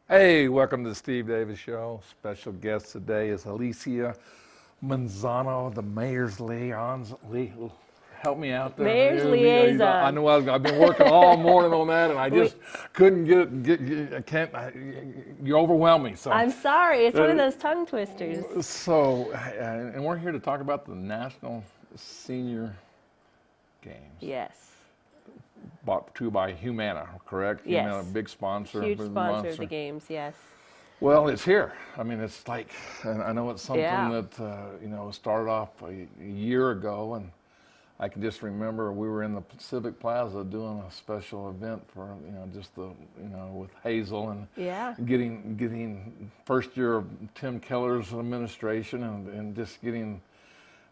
Hey, welcome to the Steve Davis Show. Special guest today is Alicia Manzano, the mayor's liaison. Help me out there. Mayor's liaison. I know I've been working all morning on that, and I just couldn't you overwhelm me. So I'm sorry, it's one of those tongue twisters. So, and we're here to talk about the National Senior Games. Yes. Bought to by Humana, correct? Yes. Humana, big sponsor. Huge sponsor of the games, yes. Well, it's here. I mean, it's like, I know it's something Yeah. that, started off a year ago, and I can just remember we were in the Pacific Plaza doing a special event for, just with Hazel and Yeah. getting first year of Tim Keller's administration and just getting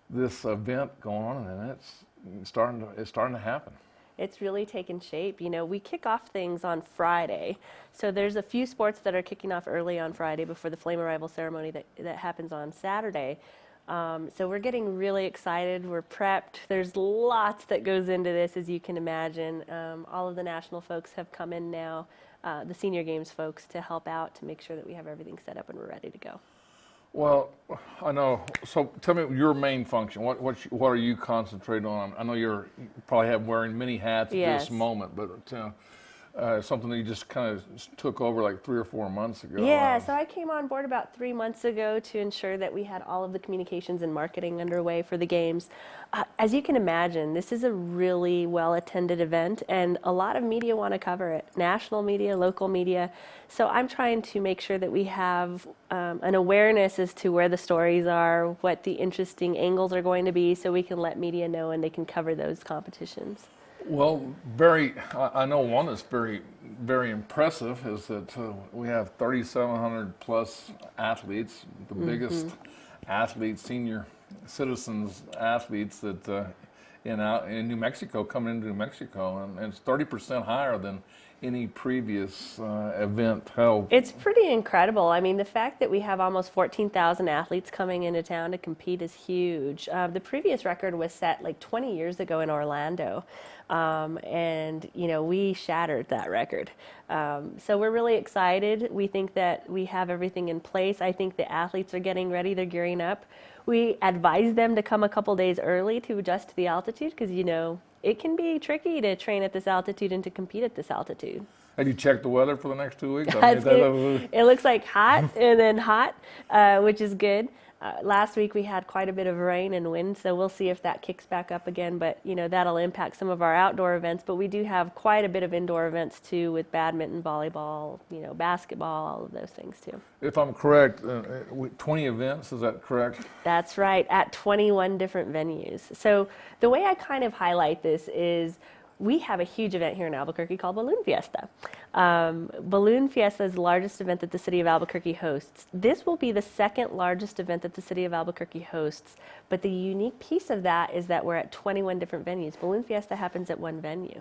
this event going on, and it's starting to happen. It's really taken shape. We kick off things on Friday. So there's a few sports that are kicking off early on Friday before the flame arrival ceremony that happens on Saturday. So we're getting really excited. We're prepped. There's lots that goes into this, as you can imagine. All of the national folks have come in now, the senior games folks, to help out to make sure that we have everything set up and we're ready to go. Well, I know. So tell me your main function. What are you concentrating on? I know you probably have wearing many hats at Yes. this moment, but something that you just kind of took over like 3 or 4 months ago. Yeah, so I came on board about 3 months ago to ensure that we had all of the communications and marketing underway for the games. As you can imagine, this is a really well-attended event, and a lot of media want to cover it, national media, local media. So I'm trying to make sure that we have an awareness as to where the stories are, what the interesting angles are going to be, so we can let media know and they can cover those competitions. Well, I know one that's very, very impressive is that we have 3,700 plus athletes, the biggest athletes, senior citizens athletes that in New Mexico, coming into New Mexico, and it's 30% higher than any previous event held. It's pretty incredible. I mean, the fact that we have almost 14,000 athletes coming into town to compete is huge. The previous record was set like 20 years ago in Orlando, and we shattered that record. So we're really excited. We think that we have everything in place. I think the athletes are getting ready. They're gearing up. We advise them to come a couple days early to adjust to the altitude because, it can be tricky to train at this altitude and to compete at this altitude. Have you checked the weather for the next 2 weeks? It looks like hot and then hot, which is good. Last week we had quite a bit of rain and wind, so we'll see if that kicks back up again. But that'll impact some of our outdoor events. But we do have quite a bit of indoor events too, with badminton, volleyball, basketball, all of those things too. If I'm correct, 20 events, is that correct? That's right, at 21 different venues. So the way I kind of highlight this is we have a huge event here in Albuquerque called Balloon Fiesta. Balloon Fiesta is the largest event that the city of Albuquerque hosts. This will be the second largest event that the city of Albuquerque hosts, but the unique piece of that is that we're at 21 different venues. Balloon Fiesta happens at one venue.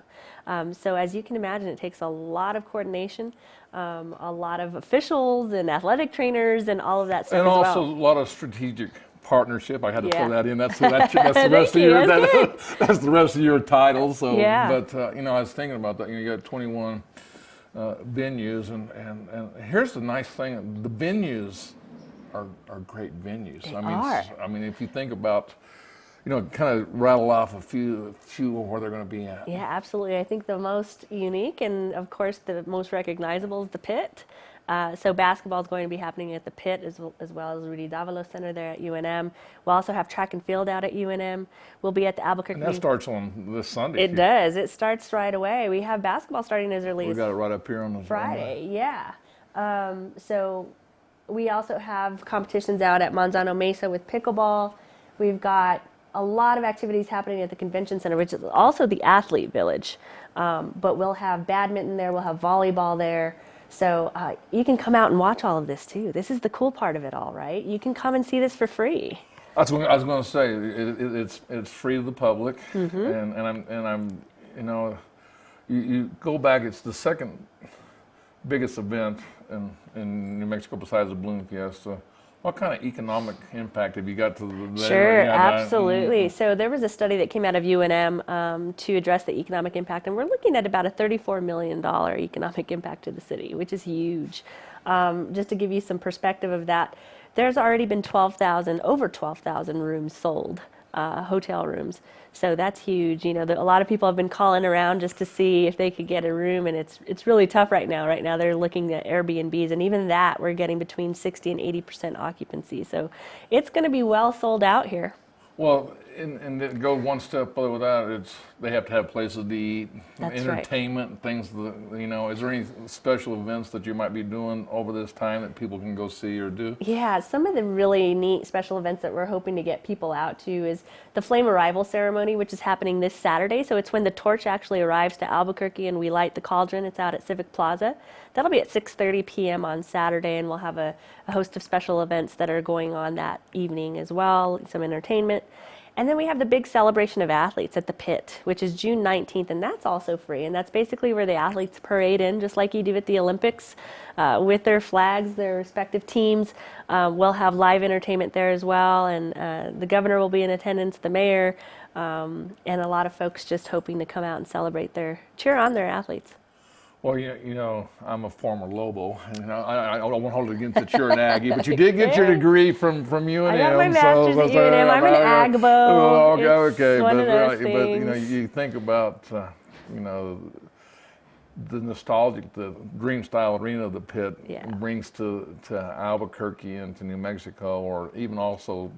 So as you can imagine, it takes a lot of coordination, a lot of officials and athletic trainers and all of that stuff And as also well. a lot of strategic partnership. I had to throw Yeah. that in. That's the rest of your that's the rest of your title. So, Yeah. but I was thinking about that. You got 21 venues, and here's the nice thing: the venues are great venues. They I are. mean, if you think about, kind of rattle off a few of where they're going to be at. Yeah, absolutely. I think the most unique and, of course, the most recognizable is the Pit. So basketball is going to be happening at the Pit as well as Rudy Davilo Center there at UNM. We'll also have track and field out at UNM. We'll be at the Albuquerque. And that starts on this Sunday. It does. It starts right away. We have basketball starting as early We as got it right up here on the Friday. Yeah. So we also have competitions out at Manzano Mesa with pickleball. We've got a lot of activities happening at the convention center, which is also the athlete village. But we'll have badminton there. We'll have volleyball there. So you can come out and watch all of this too. This is the cool part of it all, right? You can come and see this for free. That's what I was going to say. It's free to the public, Mm-hmm. and I'm you go back. It's the second biggest event in New Mexico besides the Balloon Fiesta What kind of economic impact have you got to the Sure, yeah, absolutely. So there was a study that came out of UNM to address the economic impact, and we're looking at about a $34 million economic impact to the city, which is huge. Just to give you some perspective of that, there's already been over 12,000 rooms sold, hotel rooms. So that's huge. You know, a lot of people have been calling around just to see if they could get a room, and it's really tough right now. Right now they're looking at Airbnbs, and even that we're getting between 60 and 80% occupancy. So it's going to be well sold out here. Well, and to go one step further with that, they have to have places to eat, That's right. entertainment, things you know. Is there any special events that you might be doing over this time that people can go see or do? Yeah, some of the really neat special events that we're hoping to get people out to is the flame arrival ceremony, which is happening this Saturday. So it's when the torch actually arrives to Albuquerque and we light the cauldron. It's out at Civic Plaza. That'll be at 6:30 p.m. on Saturday, and we'll have a host of special events that are going on that evening as well, some entertainment. And then we have the big celebration of athletes at the pit, which is June 19th, and that's also free. And that's basically where the athletes parade in, just like you do at the Olympics, with their flags, their respective teams. We'll have live entertainment there as well, and the governor will be in attendance, the mayor, and a lot of folks just hoping to come out and cheer on their athletes. Well, you know, I'm a former Lobo, and I don't want to hold it against that you're an Aggie, but you did get your degree from UNM. I got my master's at UNM. I'm an Agbo. Okay, It's one of those but you know, things. you think about you know, the nostalgic, the dream style arena the pit brings to Albuquerque and to New Mexico, or even also,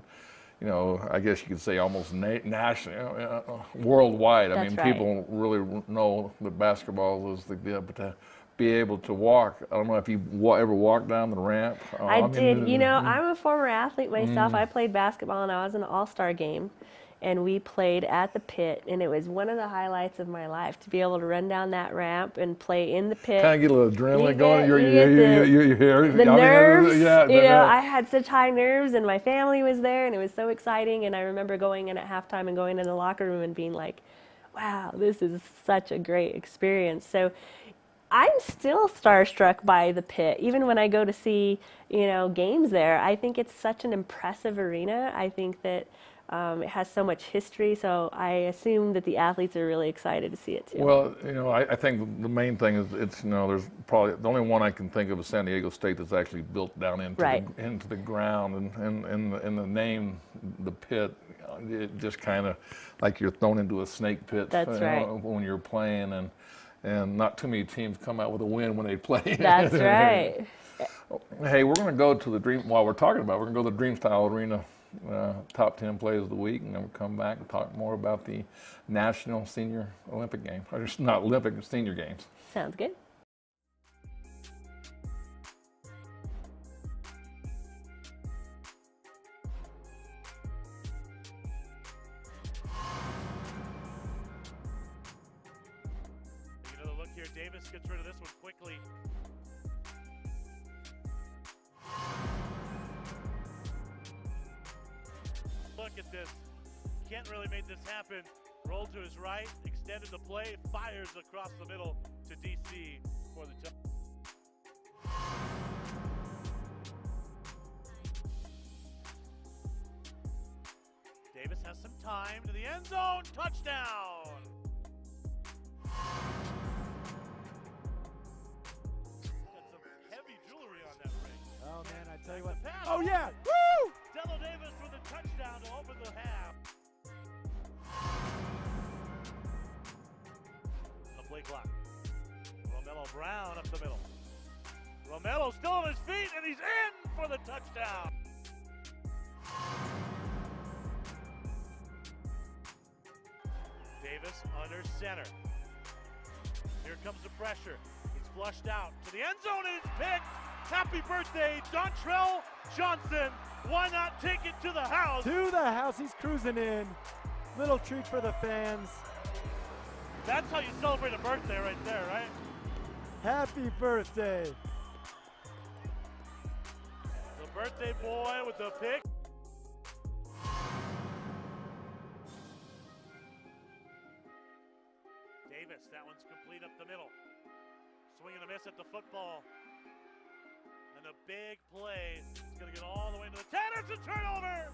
you know, I guess you could say almost national, worldwide. I mean, That's right. people really know that basketball is the deal, but to be able to walk, I don't know if you ever walked down the ramp. I did. You know, I'm a former athlete myself. I played basketball and I was in an all-star game, and we played at the pit, and it was one of the highlights of my life to be able to run down that ramp and play in the pit. Kind of get a little adrenaline You going. get- You're you get here. The nerves, yeah, you know, I had such high nerves, and my family was there, and it was so exciting. And I remember going in at halftime and going in the locker room and being like, wow, this is such a great experience. So I'm still starstruck by the pit, even when I go to see, you know, games there. I think it's such an impressive arena. I think that it has so much history, so I assume that the athletes are really excited to see it too. Well, you know, I think the main thing is it's, you know, there's probably the only one I can think of is San Diego State that's actually built down into into the ground, and the name, the pit, it just kind of like you're thrown into a snake pit. That's right. When you're playing, and not too many teams come out with a win when they play. That's right. Hey, we're going to go to the Dream. While we're talking about it, we're going to go to the Dream Style Arena. Top 10 plays of the week, and then we'll come back and talk more about the National Senior Olympic Games, or just not Olympic, Senior Games. Sounds good. Another look here. Davis gets rid of this one quickly. Look at this. Kent really made this happen. Rolled to his right, extended the play, fires across the middle to DC for the touch. Davis has some time to the end zone. Touchdown! Got some heavy jewelry on that ring. Oh man, I tell you what. Pass. Oh yeah! Woo! Dello Davis with a touchdown to open the half. The play clock. Romello Brown up the middle. Romello still on his feet, and he's in for the touchdown. Davis under center. Here comes the pressure. He's flushed out to the end zone, and it's picked. Happy birthday, Dontrell Johnston. Why not take it to the house? To the house, he's cruising in. Little treat for the fans. That's how you celebrate a birthday right there, right? Happy birthday. The birthday boy with the pick. Davis, that one's complete up the middle. Swing and a miss at the football. And a big play. It's going to get all the way to the 10. It's a turnover!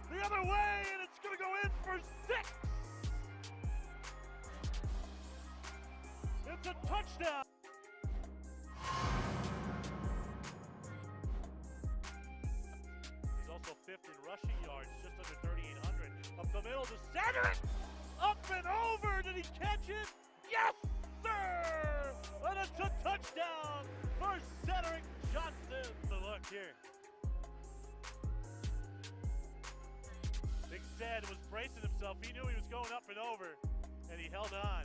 The other way, and it's going to go in for 6! It's a touchdown! He's also 5th in rushing yards, just under 3,800. Up the middle to Cedric! Up and over! Did he catch it? Yes, sir! And it's a touchdown for Cedric Johnston. The look here. Big Ced was bracing himself. He knew he was going up and over, and he held on.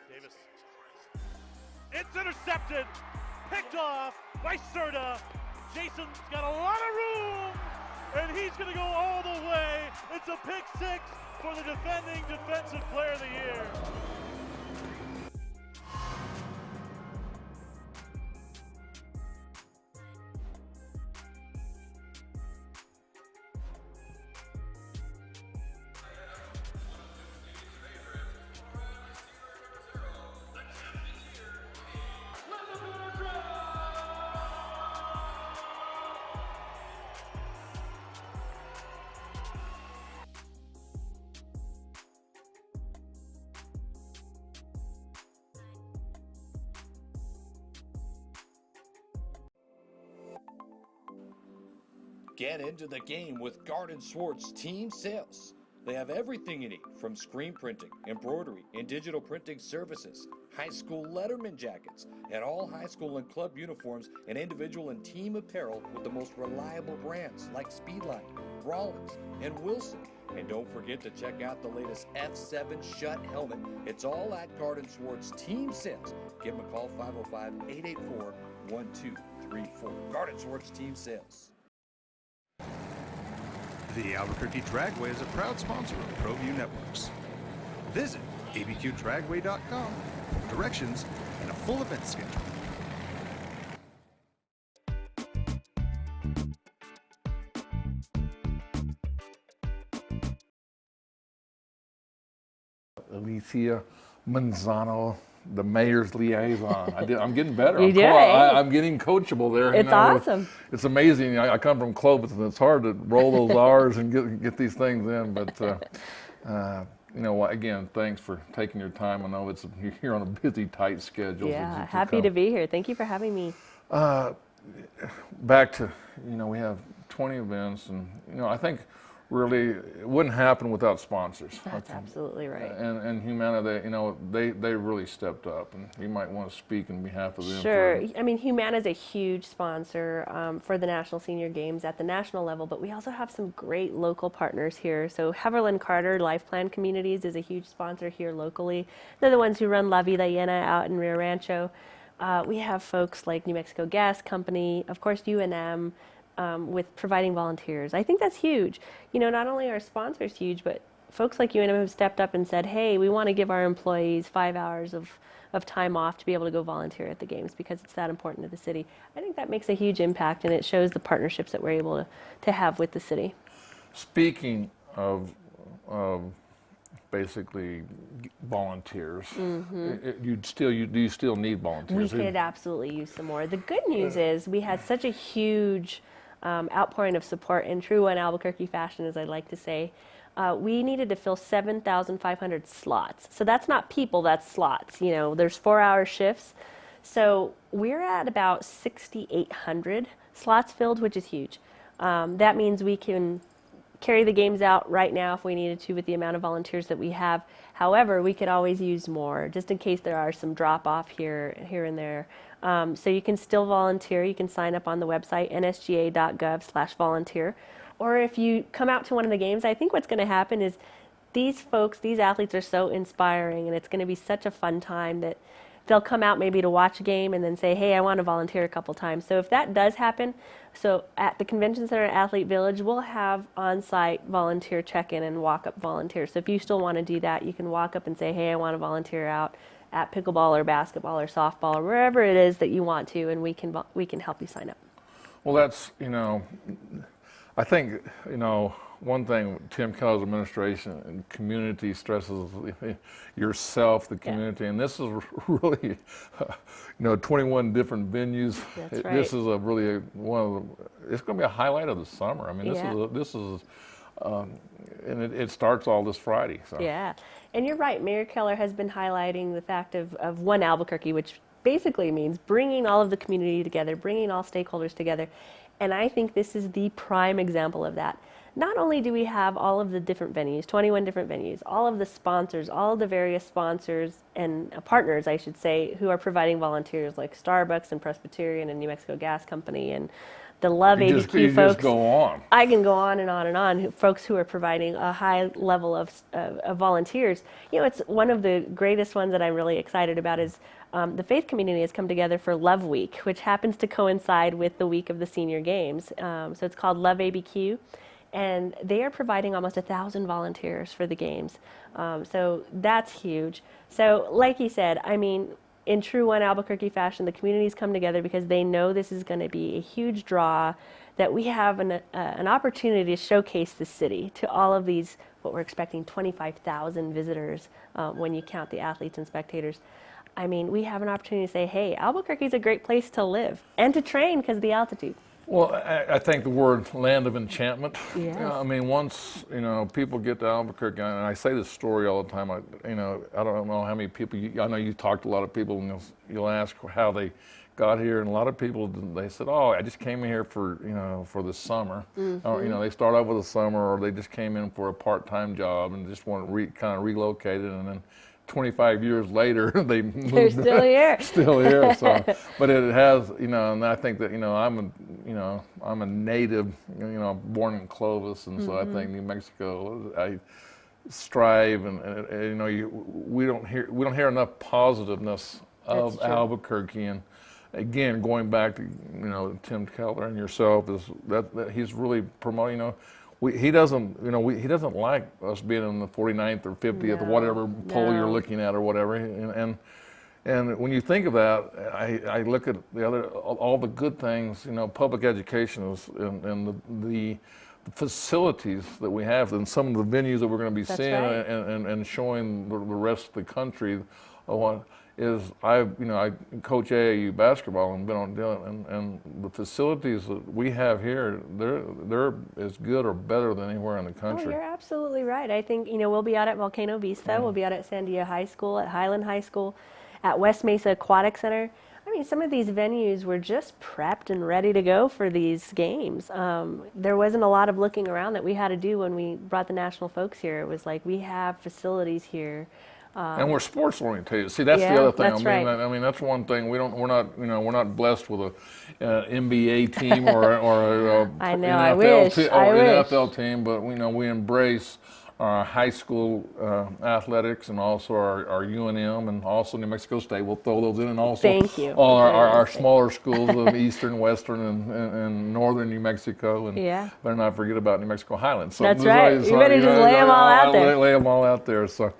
Davis. It's intercepted. Picked off by Serta. Jason's got a lot of room, and he's going to go all the way. It's a pick 6 for the defending Defensive Player of the Year. Get into the game with Garden Swartz Team Sales. They have everything you need, from screen printing, embroidery, and digital printing services, high school letterman jackets, and all high school and club uniforms and individual and team apparel with the most reliable brands like Speedline, Rawlings, and Wilson. And don't forget to check out the latest F7 Shut helmet. It's all at Garden Swartz Team Sales. Give them a call, 505-884-1234. Garden Swartz Team Sales. The Albuquerque Dragway is a proud sponsor of ProView Networks. Visit abqdragway.com for directions and a full event schedule. Alicia Manzano, the mayor's liaison. I'm getting better. You I'm, do, I'm getting coachable there. It's awesome. It's amazing. I come from Clovis, and it's hard to roll those R's and get these things in. But you know, again, thanks for taking your time. I know you're on a busy, tight schedule. Yeah, happy to be here. Thank you for having me. Back to, we have 20 events, and I think really it wouldn't happen without sponsors. That's absolutely right. And Humana, they really stepped up, and you might want to speak on behalf of them. Sure. I mean, Humana is a huge sponsor for the National Senior Games at the national level, but we also have some great local partners here. So Haverland Carter Life Plan Communities is a huge sponsor here locally. They're the ones who run La Vida Llena out in Rio Rancho. We have folks like New Mexico Gas Company, of course UNM, with providing volunteers. I think that's huge. Not only are sponsors huge, but folks like UNM have stepped up and said, hey, we want to give our employees 5 hours of time off to be able to go volunteer at the games because it's that important to the city. I think that makes a huge impact, and it shows the partnerships that we're able to have with the city. Speaking of basically volunteers, do you still need volunteers? We could absolutely use some more. The good news is we had such a huge outpouring of support in true one Albuquerque fashion, as I like to say. We needed to fill 7,500 slots. So that's not people, that's slots. There's 4-hour shifts. So we're at about 6,800 slots filled, which is huge. That means we can carry the games out right now if we needed to with the amount of volunteers that we have. However, we could always use more just in case there are some drop-off here and there. So you can still volunteer. You can sign up on the website, nsga.gov/volunteer. Or if you come out to one of the games, I think what's going to happen is these athletes are so inspiring, and it's going to be such a fun time that they'll come out maybe to watch a game and then say, hey, I want to volunteer a couple times. So if that does happen, so at the Convention Center at Athlete Village, we'll have on-site volunteer check-in and walk-up volunteers. So if you still want to do that, you can walk up and say, hey, I want to volunteer out at pickleball or basketball or softball or wherever it is that you want to, and we can help you sign up. Well, that's, I think, one thing Tim Keller's administration and community stresses yourself, the community, and this is really, 21 different venues. That's right. This is it's going to be a highlight of the summer. I mean, this is, and it starts all this Friday. So. Yeah, and you're right. Mayor Keller has been highlighting the fact of One Albuquerque, which basically means bringing all of the community together, bringing all stakeholders together. And I think this is the prime example of that. Not only do we have all of the different venues, 21 different venues, all of the sponsors, all of the various sponsors and partners, I should say, who are providing volunteers like Starbucks and Presbyterian and New Mexico Gas Company and the Love ABQ folks. Just go on. I can go on and on and on. Folks who are providing a high level of volunteers. It's one of the greatest ones that I'm really excited about is the faith community has come together for Love Week, which happens to coincide with the week of the senior games. So it's called Love ABQ, and they are providing almost 1,000 volunteers for the games. So that's huge. So like you said, I mean, in true One Albuquerque fashion, the communities come together because they know this is going to be a huge draw, that we have an opportunity to showcase the city to all of these, what we're expecting, 25,000 visitors when you count the athletes and spectators. I mean, we have an opportunity to say, hey, Albuquerque's a great place to live and to train because of the altitude. Well, I think the word land of enchantment. Yes. I mean, once, people get to Albuquerque, and I say this story all the time, I don't know how many people, I know you talked to a lot of people, and you'll ask how they got here, and a lot of people, they said, oh, I just came here for the summer. Or, they start out with the summer, or they just came in for a part-time job and just want to kind of relocate it, and then 25 years later, they're still here. Still here. So, but it has, and I think that, I'm a native, born in Clovis, and so I think New Mexico, I strive, and we don't hear enough positiveness of Albuquerque, and again, going back to Tim Keller and yourself, is that he's really promoting. He doesn't like us being in the 49th or 50th or whatever poll you're looking at or whatever. And when you think of that, I look at all the good things. Public education is, and the facilities that we have, and some of the venues that we're going to be seeing, and showing the rest of the country. I coach AAU basketball and been on doing, and the facilities that we have here, they're as good or better than anywhere in the country. Oh, you're absolutely right. I think we'll be out at Volcano Vista, we'll be out at Sandia High School, at Highland High School, at West Mesa Aquatic Center. I mean, some of these venues were just prepped and ready to go for these games. There wasn't a lot of looking around that we had to do when we brought the national folks here. It was like, we have facilities here. And we're sports oriented. See, that's the other thing. That's right. I mean, that's one thing. We're not blessed with a NBA team or a I know, NFL team, but we embrace our high school athletics, and also our UNM, and also New Mexico State. We'll throw those in, and also Thank you. all our smaller schools of Eastern, Western, and Northern New Mexico, and better not forget about New Mexico Highlands. So that's right. You better just lay them all out there. Lay them all out there. So.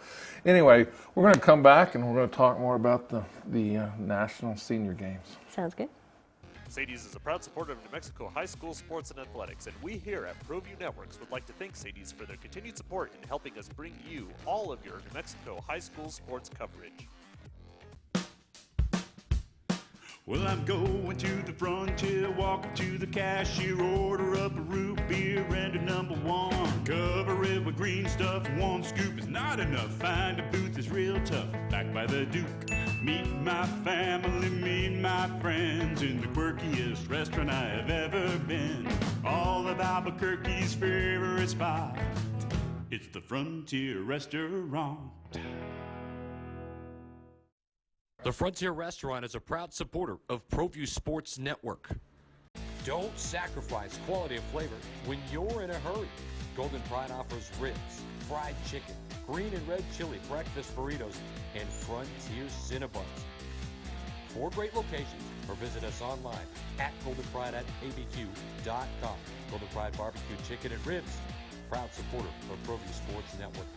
Anyway, we're going to come back and we're going to talk more about the National Senior Games. Sounds good. Sadie's is a proud supporter of New Mexico high school sports and athletics, and we here at ProView Networks would like to thank Sadie's for their continued support in helping us bring you all of your New Mexico high school sports coverage. Well, I'm going to the frontier, walking to the cashier, order up a root beer and a #1. Cover it with green stuff, one scoop is not enough. Find a booth that's real tough, back by the Duke. Meet my family, meet my friends in the quirkiest restaurant I have ever been. All of Albuquerque's favorite spot, it's the Frontier Restaurant. The Frontier Restaurant is a proud supporter of ProView Sports Network. Don't sacrifice quality and flavor when you're in a hurry. Golden Pride offers ribs, fried chicken, green and red chili breakfast burritos, and Frontier Cinnabons. 4 great locations, or visit us online at goldenpride@abq.com. Golden Pride Barbecue Chicken and Ribs, proud supporter of ProView Sports Network.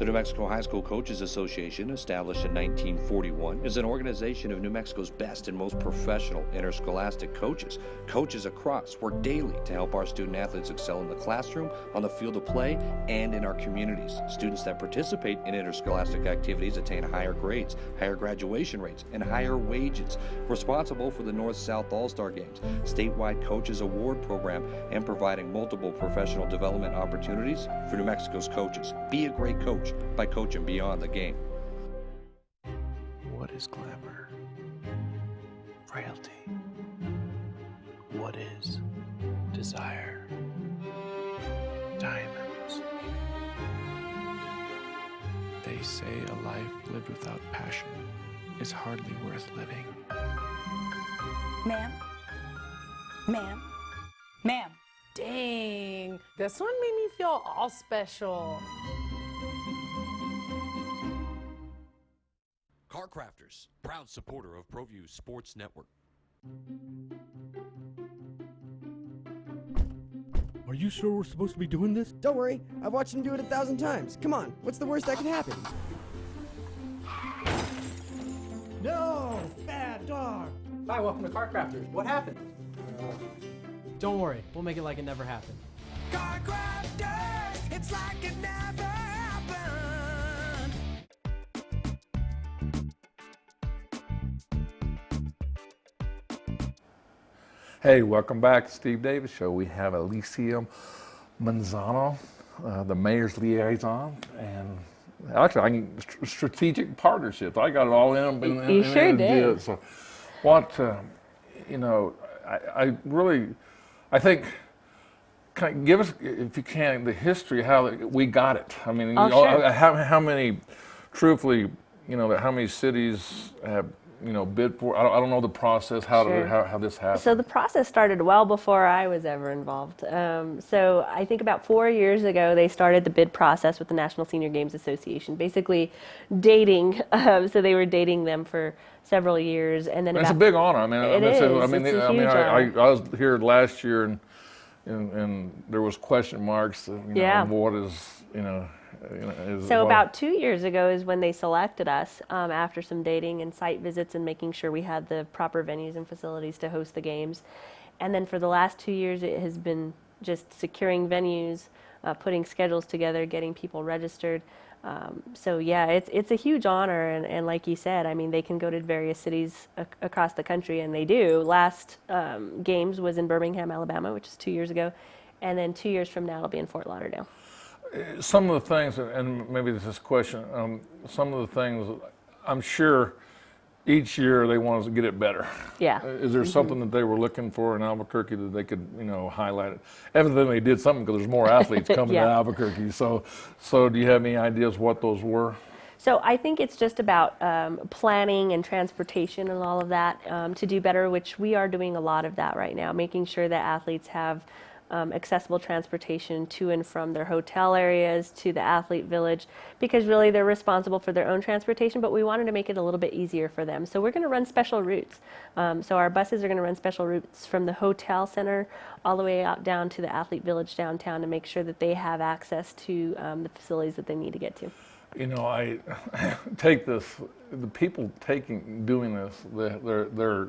The New Mexico High School Coaches Association, established in 1941, is an organization of New Mexico's best and most professional interscholastic coaches. Coaches across work daily to help our student athletes excel in the classroom, on the field of play, and in our communities. Students that participate in interscholastic activities attain higher grades, higher graduation rates, and higher wages. Responsible for the North-South All-Star Games, statewide Coaches Award Program, and providing multiple professional development opportunities for New Mexico's coaches. Be a great coach by coaching beyond the game. What is glamour? Frailty. What is desire? Diamonds. They say a life lived without passion is hardly worth living. Ma'am? Ma'am? Ma'am? Dang, this one made me feel all special. Car Crafters, proud supporter of ProView Sports Network. Are you sure we're supposed to be doing this? Don't worry, I've watched him do it 1,000 times. Come on, what's the worst that could happen? No! Bad dog! Hi, welcome to Car Crafters. What happened? Don't worry, we'll make it like it never happened. Car Crafters, it's like it never happened. Hey, welcome back to Steve Davis Show. We have Alicia Manzano, the mayor's liaison, and actually, strategic partnerships. I got it all in. You sure did. So, what I think. Give us, if you can, the history how we got it. I mean, Sure. how many, truthfully, how many cities have bid for? I don't know the process. How this happened. So the process started well before I was ever involved. So I think about 4 years ago they started the bid process with the National Senior Games Association, basically dating. So they were dating them for several years, and then it's a big honor. I mean, it's a huge honor. I was here last year and there was question marks. What is So about 2 years ago is when they selected us after some dating and site visits and making sure we had the proper venues and facilities to host the games. And then for the last 2 years, it has been just securing venues, putting schedules together, getting people registered. So yeah, it's a huge honor, and like you said, I mean, they can go to various cities across the country, and they do. Last games was in Birmingham, Alabama, which is 2 years ago, and then 2 years from now it'll be in Fort Lauderdale. Some of the things, and maybe this is a question, some of the things, I'm sure each year they want to get it better. Yeah. Is there something that they were looking for in Albuquerque that they could, highlight it? Evidently they did something because there's more athletes coming to Albuquerque. So do you have any ideas what those were? So I think it's just about planning and transportation and all of that to do better, which we are doing a lot of that right now, making sure that athletes have accessible transportation to and from their hotel areas to the athlete village, because really they're responsible for their own transportation, but we wanted to make it a little bit easier for them. So we're going to run special routes. So our buses are going to run special routes from the hotel center all the way out down to the athlete village downtown to make sure that they have access to the facilities that they need to get to. I take this, the people doing this, they're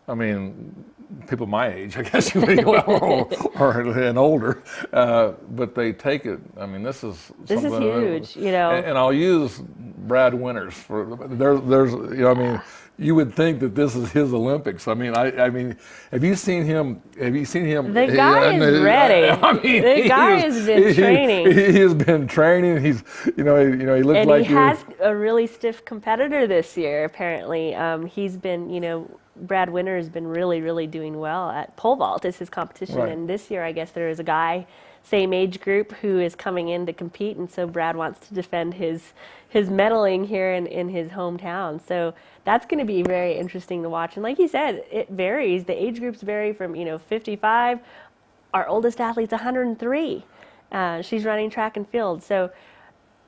I mean, people my age, I guess, or and older, but they take it. I mean, this is huge, And I'll use Brad Winters for there's I mean, you would think that this is his Olympics. I mean, have you seen him? The guy is ready. The guy has been training. He has been training. He's he looks and like he has a really stiff competitor this year. Apparently, he's been Brad Winter has been really, really doing well at pole vault is his competition. Right. And this year, I guess there is a guy, same age group, who is coming in to compete. And so Brad wants to defend his medaling here in his hometown. So that's going to be very interesting to watch. And like you said, it varies. The age groups vary from, 55. Our oldest athlete's 103. She's running track and field. So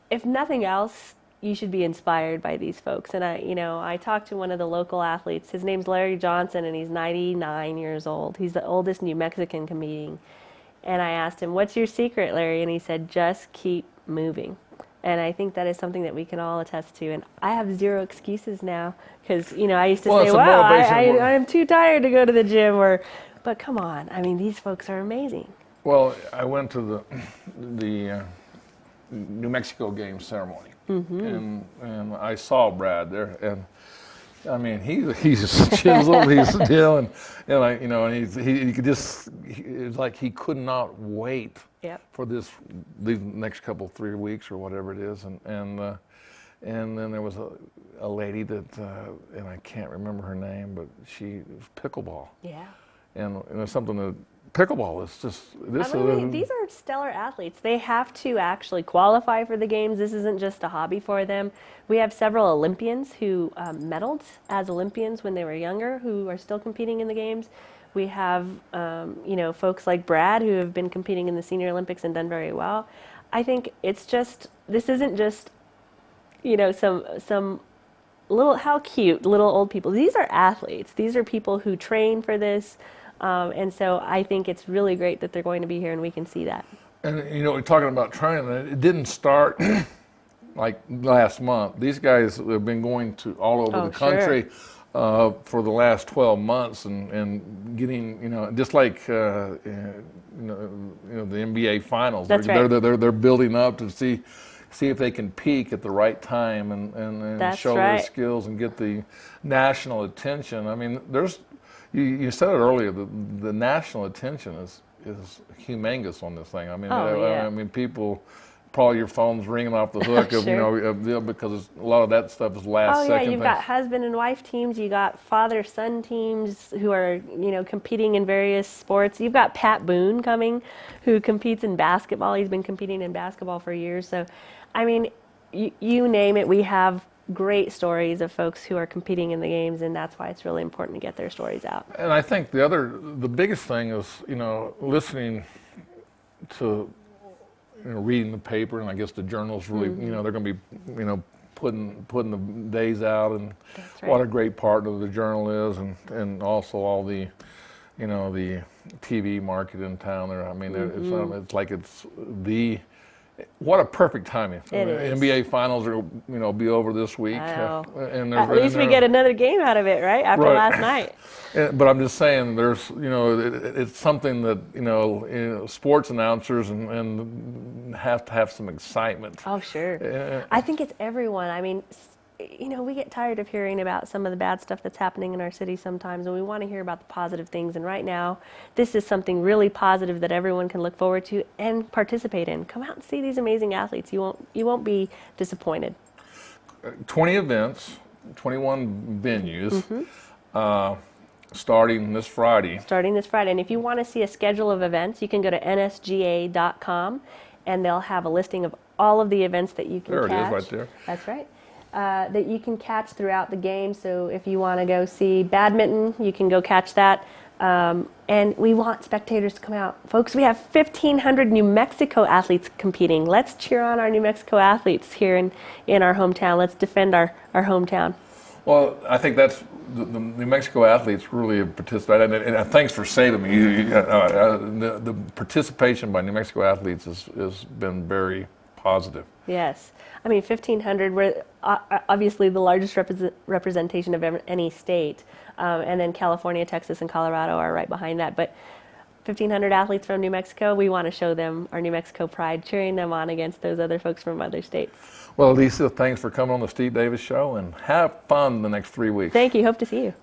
if nothing else, you should be inspired by these folks. And I talked to one of the local athletes. His name's Larry Johnston, and he's 99 years old. He's the oldest New Mexican competing. And I asked him, "What's your secret, Larry?" And he said, "Just keep moving." And I think that is something that we can all attest to. And I have zero excuses now because, I used to Well, say, it's a wow, motivation. I'm too tired to go to the gym. But come on, I mean, these folks are amazing. Well, I went to the New Mexico game ceremony, and I saw Brad there, and I mean he's chiseled, he's still, and he could just it's like he could not wait for these next couple 3 weeks or whatever it is, and then there was a lady that and I can't remember her name, but she was pickleball. Yeah. And it's something that pickleball is just this. These are stellar athletes. They have to actually qualify for the games. This isn't just a hobby for them. We have several Olympians who medaled as Olympians when they were younger, who are still competing in the games. We have folks like Brad who have been competing in the Senior Olympics and done very well. I think this isn't just some how cute little old people. These are athletes. These are people who train for this. And so I think it's really great that they're going to be here and we can see that. And we're talking about training. It didn't start like last month. These guys have been going to all over the country for the last 12 months and getting just like the NBA finals. That's right. They're building up to see if they can peak at the right time and show their skills and get the national attention. I mean, you said it earlier, the national attention is humongous on this thing. I mean, I mean, people, probably your phone's ringing off the hook because a lot of that stuff is last second. You've got husband and wife teams, you got father-son teams who are competing in various sports. You've got Pat Boone coming, who competes in basketball. He's been competing in basketball for years. So, I mean, you name it, we have great stories of folks who are competing in the games, and that's why it's really important to get their stories out. And I think the biggest thing is, listening to, reading the paper, and I guess the journals really, they're going to be, putting the days out, and what a great part of the journal is, and also all the, the TV market in town there. I mean, it's like it's what a perfect timing. NBA finals are, be over this week. And at least we get another game out of it, right? After last night. But I'm just saying, there's, it's something that, sports announcers and have to have some excitement. Oh, sure. I think it's everyone. I mean, we get tired of hearing about some of the bad stuff that's happening in our city sometimes, and we want to hear about the positive things. And right now, this is something really positive that everyone can look forward to and participate in. Come out and see these amazing athletes. You won't be disappointed. 20 events, 21 venues, starting this Friday. And if you want to see a schedule of events, you can go to nsga.com, and they'll have a listing of all of the events that you can catch. There it is, right there. That's right. That you can catch throughout the game. So if you want to go see badminton, you can go catch that. And we want spectators to come out. Folks, we have 1,500 New Mexico athletes competing. Let's cheer on our New Mexico athletes here in our hometown. Let's defend our hometown. Well, I think that's the New Mexico athletes really have participated, and thanks for saving me. The participation by New Mexico athletes has been very positive. Yes. I mean, 1,500, we're obviously the largest representation of any state. And then California, Texas, and Colorado are right behind that. But 1,500 athletes from New Mexico, we want to show them our New Mexico pride, cheering them on against those other folks from other states. Well, Lisa, thanks for coming on the Steve Davis Show, and have fun the next 3 weeks. Thank you. Hope to see you.